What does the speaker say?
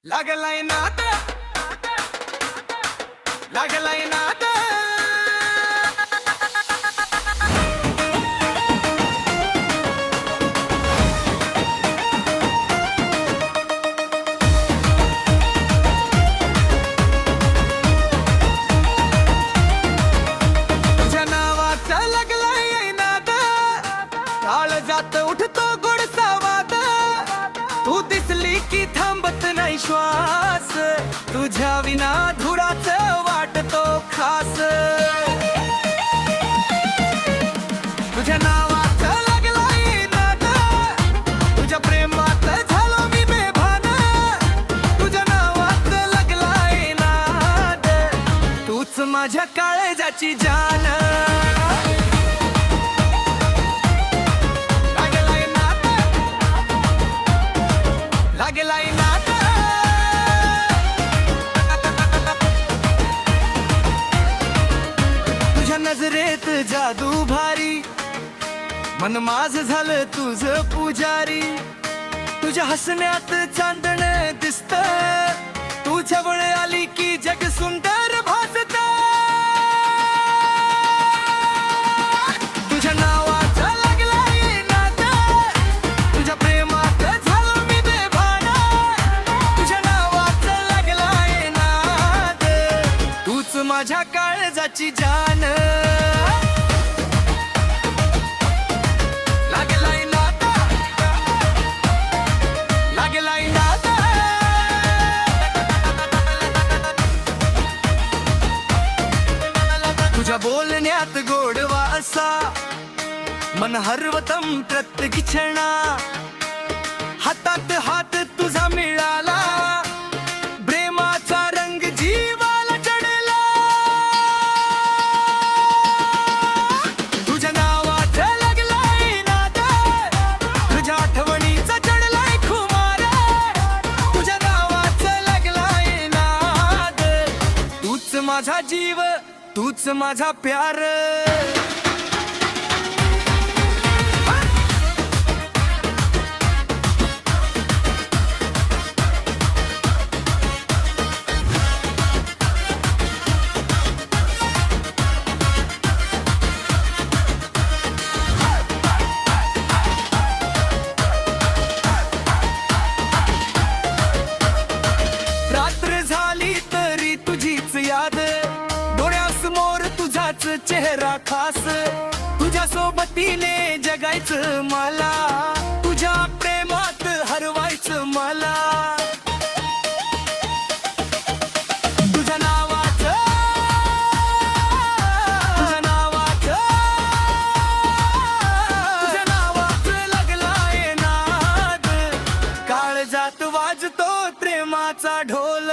लागलाय नात, लागलाय नात. तुझ्या नावाचा लागलाय नात, काळ जात उठतो गोड संवाद. तू दिसली की थांबत नाही श्वास, तुझ्या विना धुराच वाटतो खास. तुझ्या नावाचं लागलाय नाद, तुझ्या प्रेमात झालो मी बेभान. तुझ्या नावाचं लागलाय नाद, तूच माझ्या काळजाची जान. लागलाय नाद, लागलाय नाद. तुझ्या नजरेत जादू भारी, मन माझ झालं तुझं पुजारी. तुझ्या हसण्यात चांदण दिसत, तू जवळ आली की जग सुंदर भासत. तुझ्या नावाचं लागलाय नाद, तुझ्या प्रेमात झालो मी बेभान. तुझ्या नावाचं लागलाय नाद, तूच माझ्या काळजाची जान. लागलाय नाद, लागलाय नाद. तुझ्या बोलण्यात गोडवा असा, मन हरवतम प्रत्येक क्षणा. हातात हात तुझा मिळाला, प्रेमाचा रंग जीवाला चढला. तुझ्या नावाचं लागलाय नाद, तुझ्या आठवणीचा चढलाय खुमार. तुझ्या नावाचं लागलाय नाद, तूच माझा जीव, तूच माझा प्यार. रात्र झाली तरी तुझीच याद, डोळ्यासमोर तुझाच चेहरा खास. तुझ्या सोबतीने जगायचं मला, तुझ्या प्रेमात हरवायचं मला. तुझ्या नावाचं, तुझ्या नावाचं, तुझ्या नावाचं लागलाय नाद, काळजात वाजतो प्रेमाचा ढोल.